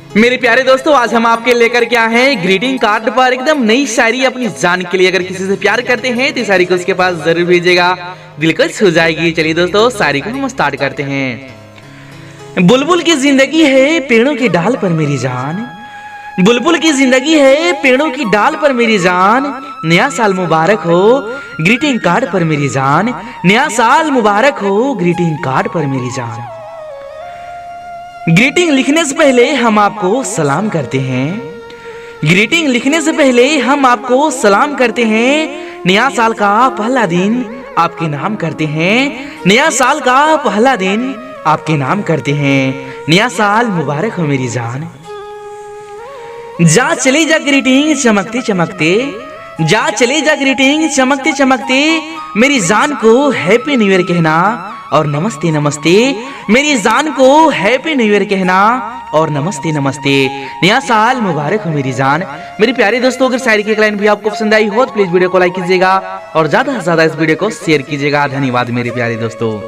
मेरे प्यारे दोस्तों, आज हम आपके लेकर क्या हैं ग्रीटिंग कार्ड पर एकदम नई शायरी अपनी जान के लिए। अगर किसी से प्यार करते हैं तो शायरी को उसके पास जरूर भेजिएगा, दिल को छू जाएगी। चलिए दोस्तों, शायरी को हम स्टार्ट करते हैं। बुलबुल की जिंदगी है पेड़ों की डाल पर मेरी जान, बुलबुल की जिंदगी है पेड़ों की डाल पर मेरी जान। नया साल मुबारक हो ग्रीटिंग कार्ड पर मेरी जान, नया साल मुबारक हो ग्रीटिंग कार्ड पर मेरी जान। ग्रीटिंग लिखने से पहले हम आपको सलाम करते हैं, ग्रीटिंग लिखने से पहले हम आपको सलाम करते हैं। नया साल का पहला दिन आपके नाम करते हैं, नया साल का पहला दिन आपके नाम करते हैं। नया साल मुबारक हो मेरी जान। जा चली जा ग्रीटिंग चमकते चमकते, जा चली जा ग्रीटिंग चमकते चमकते, मेरी जान को हैप्पी न्यू ईयर कहना और नमस्ते नमस्ते। मेरी जान को हैप्पी न्यू ईयर कहना और नमस्ते नमस्ते। नया साल मुबारक हो मेरी जान। मेरे प्यारे दोस्तों, अगर शायरी की एक लाइन भी आपको पसंद आई हो तो प्लीज वीडियो को लाइक कीजिएगा और ज्यादा से ज्यादा इस वीडियो को शेयर कीजिएगा। धन्यवाद मेरे प्यारे दोस्तों।